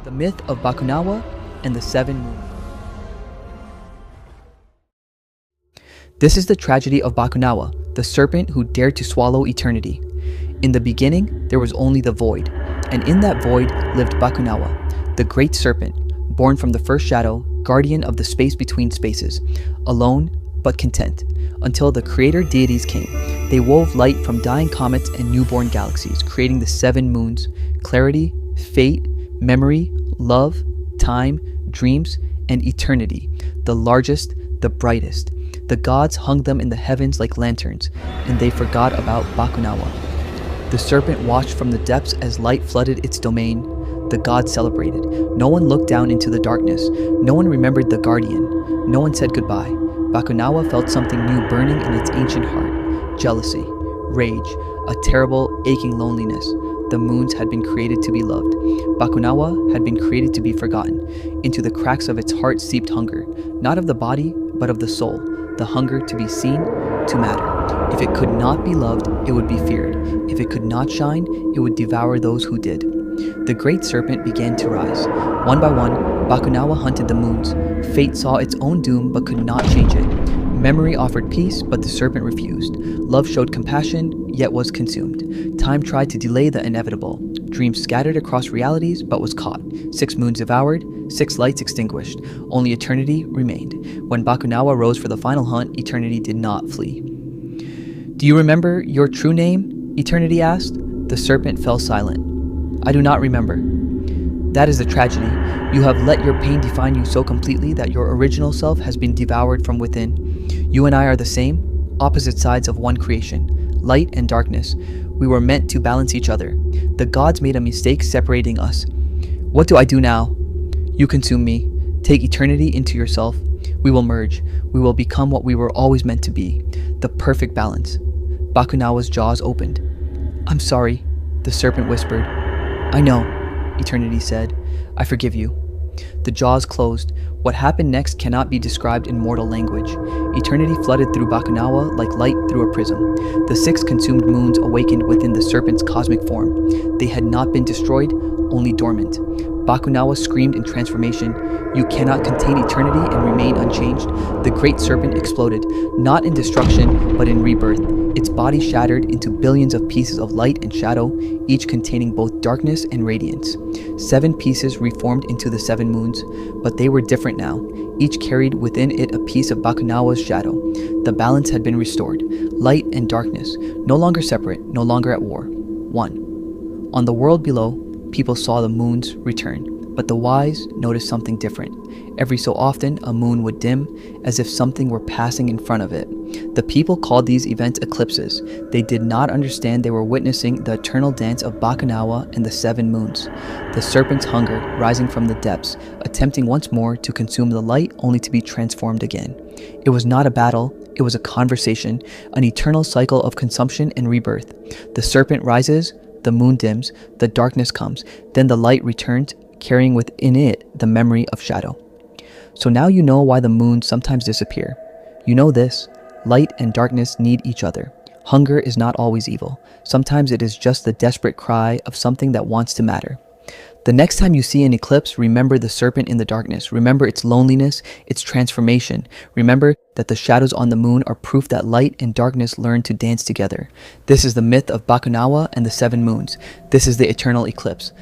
The myth of Bakunawa and the seven moons. This is the tragedy of Bakunawa, the serpent who dared to swallow eternity. In the beginning, there was only the void, and in that void lived Bakunawa, the great serpent, born from the first shadow, guardian of the space between spaces, alone but content, until the creator deities came. They wove light from dying comets and newborn galaxies, creating the seven moons: clarity, fate, memory, love, time, dreams, and eternity, the largest, the brightest. The gods hung them in the heavens like lanterns, and they forgot about Bakunawa. The serpent watched from the depths as light flooded its domain. The gods celebrated. No one looked down into the darkness. No one remembered the guardian. No one said goodbye. Bakunawa felt something new burning in its ancient heart: jealousy, rage, a terrible, aching loneliness. The moons had been created to be loved. Bakunawa had been created to be forgotten. Into the cracks of its heart seeped hunger, not of the body, but of the soul, the hunger to be seen, to matter. If it could not be loved, it would be feared. If it could not shine, it would devour those who did. The great serpent began to rise. One by one, Bakunawa hunted the moons. Fate saw its own doom but could not change it. Memory offered peace, but the serpent refused. Love showed compassion, yet was consumed. Time tried to delay the inevitable. Dreams scattered across realities, but was caught. 6 moons devoured, 6 lights extinguished. Only eternity remained. When Bakunawa rose for the final hunt, eternity did not flee. "Do you remember your true name?" Eternity asked. The serpent fell silent. "I do not remember." "That is the tragedy. You have let your pain define you so completely that your original self has been devoured from within. You and I are the same, opposite sides of one creation, light and darkness. We were meant to balance each other. The gods made a mistake separating us. What do I do now? You consume me. Take eternity into yourself. We will merge. We will become what we were always meant to be, the perfect balance." Bakunawa's jaws opened. "I'm sorry," the serpent whispered. "I know," eternity said. "I forgive you." The jaws closed. What happened next cannot be described in mortal language. Eternity flooded through Bakunawa like light through a prism. The 6 consumed moons awakened within the serpent's cosmic form. They had not been destroyed, only dormant. Bakunawa screamed in transformation. "You cannot contain eternity and remain unchanged." The great serpent exploded, not in destruction, but in rebirth. Its body shattered into billions of pieces of light and shadow, each containing both darkness and radiance. 7 pieces reformed into the 7 moons, but they were different now. Each carried within it a piece of Bakunawa's shadow. The balance had been restored. Light and darkness, no longer separate, no longer at war. 1. On the world below, people saw the moons return, but the wise noticed something different. Every so often, a moon would dim, as if something were passing in front of it. The people called these events eclipses. They did not understand they were witnessing the eternal dance of Bakunawa and the 7 moons. The serpent's hunger, rising from the depths, attempting once more to consume the light only to be transformed again. It was not a battle, it was a conversation, an eternal cycle of consumption and rebirth. The serpent rises, the moon dims, the darkness comes, then the light returns, carrying within it the memory of shadow. So now you know why the moons sometimes disappear. You know this: light and darkness need each other. Hunger is not always evil. Sometimes it is just the desperate cry of something that wants to matter. The next time you see an eclipse, remember the serpent in the darkness. Remember its loneliness, its transformation. Remember that the shadows on the moon are proof that light and darkness learn to dance together. This is the myth of Bakunawa and the 7 moons. This is the eternal eclipse.